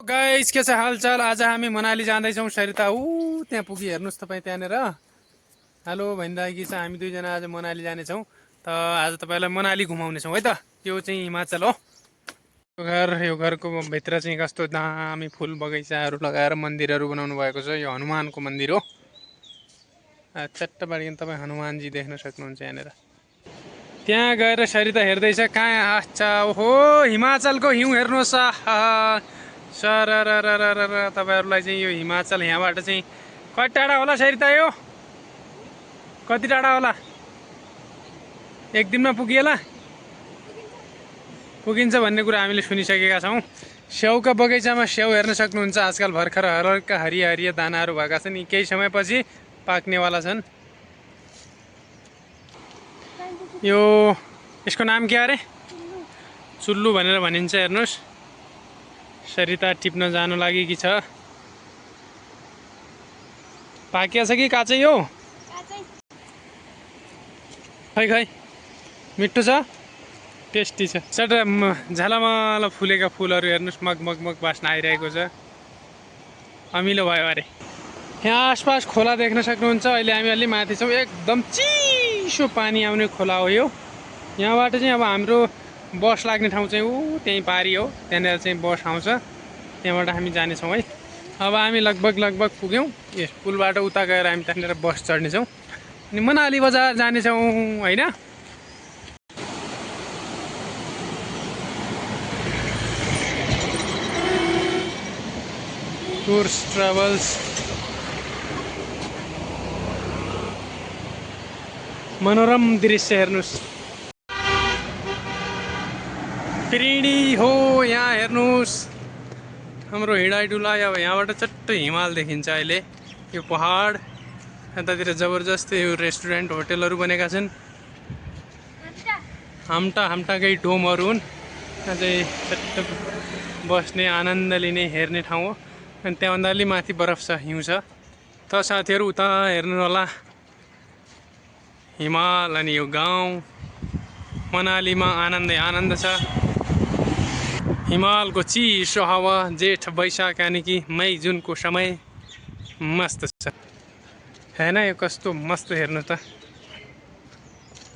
Guys के छ हालचाल। आज हामी मनाली जाँदैछौँ। सरिता ऊ त्यहाँ पुगी हेर्नुहोस् तपाईँ त्यहाँनिर। हेलो भनिरहेकी छ। हामी दुईजना आज मनाली जानेछौँ। त आज तपाईँलाई मनाली घुमाउनेछौँ है त। यो चाहिँ हिमाचल हो। यो घरको भित्र चाहिँ कस्तो दामी फुल बगैँचाहरू लगाएर मन्दिरहरू बनाउनु भएको छ। यो हनुमानको मन्दिर हो। चट्ट बाँडिकन तपाईँ हनुमानजी देख्न सक्नुहुन्छ यहाँनिर। त्यहाँ गएर सरिता हेर्दैछ कहाँ। अच्छा ओहो हिमाचलको हिउँ हेर्नुहोस्। सर तपाईँहरूलाई चाहिँ यो हिमाचल यहाँबाट चाहिँ कति टाढा होला सरिता? यो कति टाढा होला? एक दिनमा पुगिएला? पुगिन्छ भन्ने कुरा हामीले सुनिसकेका छौँ। स्याउका बगैँचामा स्याउ हेर्न सक्नुहुन्छ। आजकल भर्खर हल्का हरिया हरिया दानाहरू भएका छन्। यी केही समयपछि पाक्नेवाला छन्। यो यसको नाम के अरे? चुल्लु भनेर भनिन्छ। हेर्नुहोस् सरिता टिप्न जानु लागेकी छ। पाकिया छ कि काँचै हो? खै खै मिठो छ, टेस्टी छ। चट झलमल फुलेका फुलहरू हेर्नुहोस्। मगमग मग बास्न आइरहेको छ। अमिलो भयो अरे। यहाँ आसपास खोला देख्न सक्नुहुन्छ। अहिले हामी अलि माथि छौँ। एकदम चिसो पानी आउने खोला हो यो। यहाँबाट चाहिँ अब हाम्रो बस लाग्ने ठाउँ चाहिँ ऊ त्यहीँ पारी हो। त्यहाँनिर चाहिँ बस आउँछ। त्यहाँबाट हामी जानेछौँ है। अब हामी लगभग पुग्यौँ। यस पुलबाट उता गएर हामी त्यहाँनिर बस चढ्नेछौँ अनि मनाली बजार जानेछौँ होइन। टुर्स ट्राभल्स मनोरम दृश्य हेर्नुहोस्। त्रिणी हो यहाँ हेर्नुहोस्। हाम्रो हिँडाइडुलाइ अब यहाँबाट चट्ट हिमाल देखिन्छ। अहिले यो पहाड यतातिर जबरजस्त यो रेस्टुरेन्ट होटेलहरू बनेका छन्। हाम्टाकै डोमहरू हुन्। यहाँ चाहिँ चट्ट बस्ने आनन्द लिने हेर्ने ठाउँ हो। अनि त्यहाँभन्दा अलि माथि बरफ छ, हिउँ छ। त साथीहरू उता हेर्नु होला हिमाल अनि यो गाउँ। मनालीमा आनन्द छ। हिमालको चिसो हावा जेठ वैशाख यानि कि मई जुनको समय मस्त छ हैन। यो कस्तो मस्त हेर्नु त।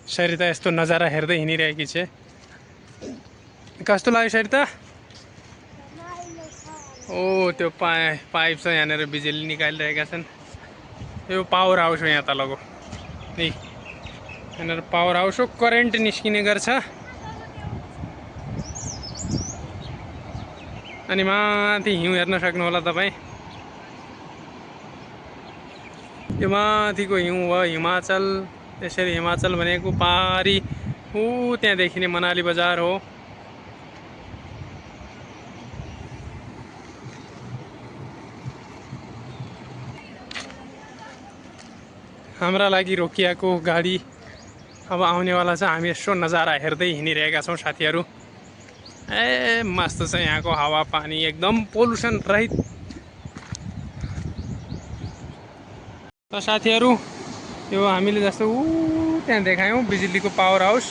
सरिता यस्तो नजारा हेर्दै हिँडिरहेकी छ। कस्तो लाग्यो सरिता? ओ त्यो पाइप छ यहाँनिर बिजुली निकालिरहेका छन्। यो पावर हाउस हो यहाँ तलको। यहाँनिर पावर हाउस हो। करेन्ट निस्किने गर्छ। अनि माथि हिउँ हेर्न सक्नु होला तपाईँ। यो माथिको हिउँ हो हिमाचल। यसरी हिमाचल भनेको पारी ऊ त्यहाँ देखिने मनाली बजार हो। हाम्रा लागि रोकिएको गाडी अब आउनेवाला छ। हामी यसो नजारा हेर्दै हिँडिरहेका छौँ साथीहरू। ए मस्त छ यहाँको हावापानी एकदम पोल्युसन रहित। त साथीहरू यो हामीले जस्तो ऊ त्यहाँ देखायौँ बिजुलीको पावर हाउस।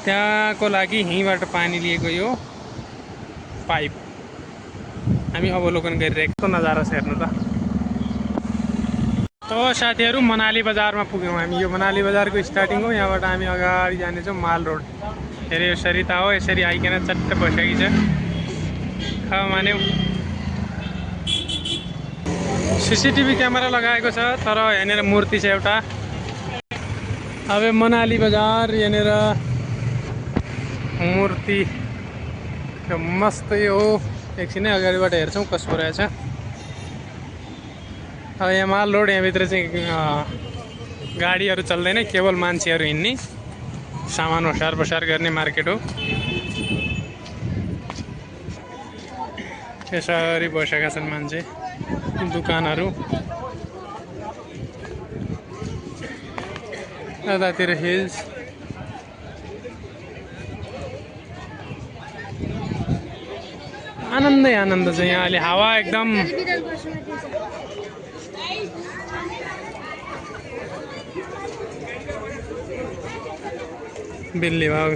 त्यहाँको लागि यहीँबाट पानी लिएको यो पाइप हामी अवलोकन गरिरहेको नजारा छ हेर्नु त। साथीहरू मनाली बजारमा पुग्यौँ हामी। यो मनाली बजारको स्टार्टिङ हो। यहाँबाट हामी अगाडि जानेछौँ माल रोड। हेरे यो सरिता हो। यसरी आइकन चट्ट बसेकी छ। मान्यौ सीसीटीभी क्यामेरा लगाएको छ। तर यहाँनिर मूर्ति छ एउटा। अब मनाली बजार यहाँनिर मूर्ति मस्त हो। एकछिनै अगाडिबाट हेर्छौँ कस्तो रहेछ। अब यहाँ माल रोड। यहाँभित्र चाहिँ गाडीहरू चल्दैन, केवल मान्छेहरू हिँड्ने सामान ओसार बसार गर्ने मार्केट हो। यसरी बसेका छन् मान्छे। दुकानहरू यतातिर हिल्स। आनन्द छ यहाँ। अहिले हावा एकदम बिल्ली भाग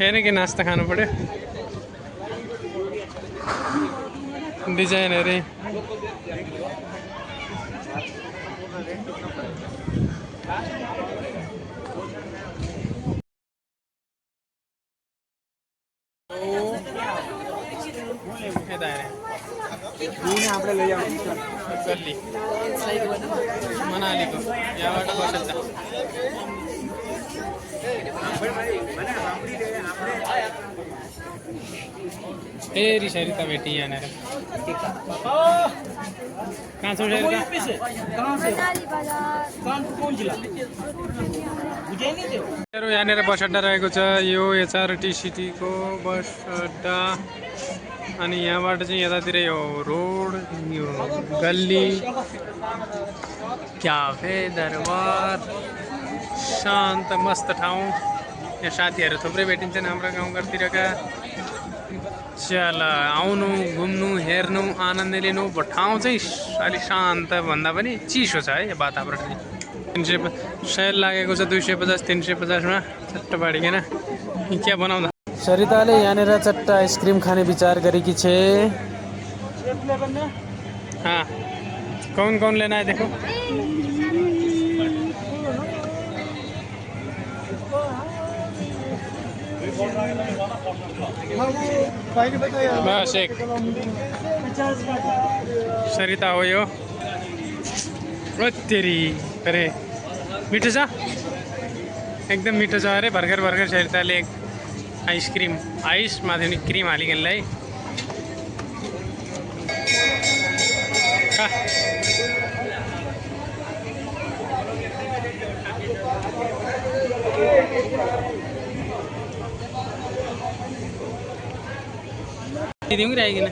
फेरि के नास्ता खानु पर्यो डिजाइन हेरे गल्ली मनालीको यहाँबाट बसेर फेरि सरिता भेटी यहाँनिर कहाँ छौ सरिता यहाँनिर बस अड्डा रहेको छ यो एचआरटीसीको बस अड्डा अनि यहाँबाट चाहिँ यतातिर यो रोड यो गल्ली क्याफे दरबार शान्त मस्त ठाउँ यहाँ साथीहरू थुप्रै भेटिन्छन् हाम्रो गाउँघरतिरका चल आउनु घुम्नु हेर्नु आनन्द लिनु ठाउँ चाहिँ अलिक शान्त भन्दा पनि चिसो छ है यो वातावरण चाहिँ 300 सेल लागेको छ 250 350मा चट्ट बाडिकन क्या बनाउँदा सरिताले यहाँनिर चट्ट आइसक्रिम खाने विचार गरेकी छे हाँ कौन कौन लेना है देखो बस एक सरिता हो यो तेरी अरे मिठो छ एकदम मिठो छ अरे भर्खर भर्खर सरिताले एक आइसक्रिम आइस माथि नि क्रिम हालिकनलाई दिदिउँ कि आइकन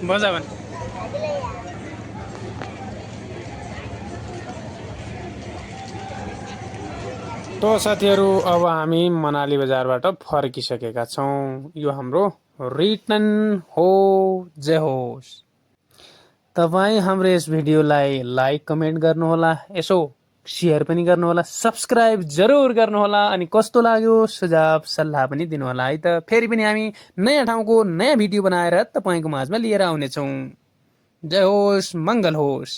बजा भन् तो साथीहरू अब हामी मनाली बजारबाट फर्किसकेका छौँ यो हाम्रो रिटर्न हो जय होस् तपाईँ हाम्रो यस भिडियोलाई लाइक कमेन्ट गर्नुहोला यसो शेयर पनि गर्नुहोला सब्स्क्राइब जरुर गर्नुहोला अनि कस्तो लाग्यो सुझाव सल्लाह पनि दिनुहोला है त फेरि पनि हामी नयाँ ठाउँको नयाँ भिडियो बनाएर तपाईको माझमा लिएर आउनेछौँ जय होस् मङ्गल होस्